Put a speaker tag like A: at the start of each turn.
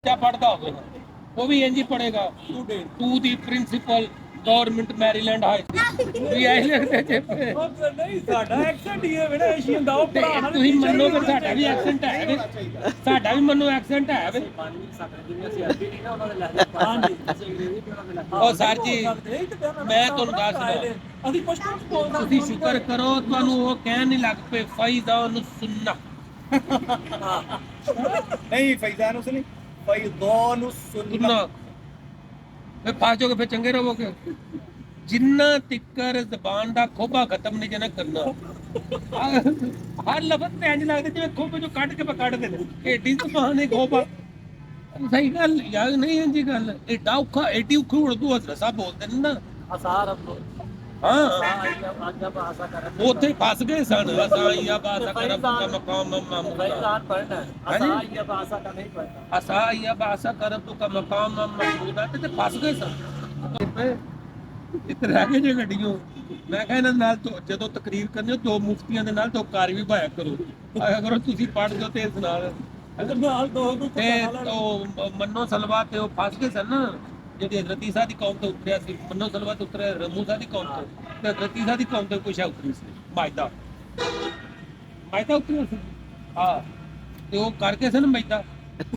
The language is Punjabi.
A: ਬੱਚਾ ਪੜਦਾ ਹੋਵੇਗਾ ਉਹ ਵੀ ਇੰਜ ਹੀ ਪੜੇਗਾ to the principal government Maryland high ਵੀ ਐ ਲਿਖਦੇ ਜੇ
B: ਨਹੀਂ ਸਾਡਾ ਐਕਸੈਂਟ ਹੀ ਹੈ ਬੇਟਾ ਏਸ਼ੀਅਨ ਦਾ ਉਹ ਪੜਾਉਣਾ
A: ਤੁਸੀਂ ਮੰਨੋ ਕਿ ਸਾਡਾ ਵੀ ਐਕਸੈਂਟ ਹੈ ਵੇ ਸਾਡਾ ਵੀ ਮੰਨੋ ਐਕਸੈਂਟ ਹੈ ਵੇ ਉਹ ਸਰ ਜੀ ਮੈਂ ਤੁਹਾਨੂੰ ਦੱਸਦਾ
B: ਅਸੀਂ ਪਸ਼ਤੂ ਬੋਲਦੇ
A: ਤੁਸੀਂ ਸ਼ੁਕਰ ਕਰੋ ਤੁਹਾਨੂੰ ਉਹ ਕਹਿਣ ਨਹੀਂ ਲੱਗ ਪਏ ਫਾਇਦਾ ਉਹਨੂੰ ਸੁਣਨਾ
C: ਨਹੀਂ ਫੈਜ਼ਾ ਨੂੰ ਸੁਣੀ ਫੈਜ਼ਾ ਨੂੰ
A: ਸੁਣਨਾ ਫੇ ਫਸ ਜਾਓਗੇ ਫੇ ਚੰਗੇ ਰਹੋਗੇ ਜਿੰਨਾ ਤਿੱਕਰ ਜ਼ਬਾਨ ਦਾ ਖੋਬਾ ਖਤਮ ਨਹੀਂ ਜਨਾ ਕਰਨਾ ਹਰ ਲਫ਼ਜ਼ ਤੇ ਇੰਜ ਲੱਗਦਾ ਜਿਵੇਂ ਖੋਬੇ ਚੋਂ ਕੱਢ ਕੇ ਕੱਢ ਦੇ ਏਡੀ ਜ਼ਬਾਨ ਹੈ ਖੋਬਾ ਸਹੀ ਗੱਲ ਯਾਰ ਨਹੀਂ ਇੰਜੀ ਗੱਲ ਏਡਾ ਔਖਾ ਏਡੀ ਔਖੀ ਉਰਦੂ ਹਜ਼ਰਤ ਬੋਲਦੇ ਨੇ ਨਾ
B: ਅਸਾਰ
A: ਹਾਂ ਉੱਥੇ ਫਸ ਗਏ ਸਨ ਅਸਾਈਆ ਬਾਸਾ ਕਰਬ ਦਾ ਮਕਾਮ ਮਮੂਦਾ
B: ਪੜਨਾ ਅਸਾਈਆ ਬਾਸਾ ਦਾ ਨਹੀਂ ਪੜਨਾ
A: ਅਸਾਈਆ ਬਾਸਾ ਕਰਬ ਦਾ ਮਕਾਮ ਮਮੂਦਾ ਤੇ ਫਸ ਗਏ ਸਨ ਇੱਥੇ ਰਹਿ ਗਏ ਜੇ ਗੱਡੀਆਂ ਮੈਂ ਕਿਹਾ ਇਹਨਾਂ ਨਾਲ ਜਦੋਂ ਤਕਰੀਰ ਕਰਨੀ ਦੋ ਮੁਫਤੀਆਂ ਦੇ ਨਾਲ ਕਾਰ ਵੀ ਭਾਇਆ ਕਰੋ ਅਗਰ ਤੁਸੀਂ ਪੜ੍ਹ ਦਿਓ ਤੇ ਇਸ ਨਾਲ ਤੇ ਉਹ ਮੰਨੋ ਸਲਵਾ ਤੇ ਉਹ ਫਸ ਗਏ ਸਨ ਨਾ ਜਿਹੜੀ ਹਜ਼ਰਤ ਈਸਾ ਦੀ ਕੌਮ ਤੋਂ ਉਤਰਿਆ ਸੀ ਮੰਨੋ ਸਲਵਾ ਤੋਂ ਉਤਰਿਆ ਮੂਸਾ ਦੀ ਕੌਮ ਤੋਂ ਤੇ ਹਜ਼ਰਤ ਈਸਾ ਦੀ ਕੌਮ ਤੋਂ ਕੁਛ ਉਤਰੀ ਸੀ ਮਾਇਦਾ ਉਤਰਿਆ ਸੀ ਹਾਂ ਤੇ ਉਹ ਕਰਕੇ ਸਨ ਮਾਇਦਾ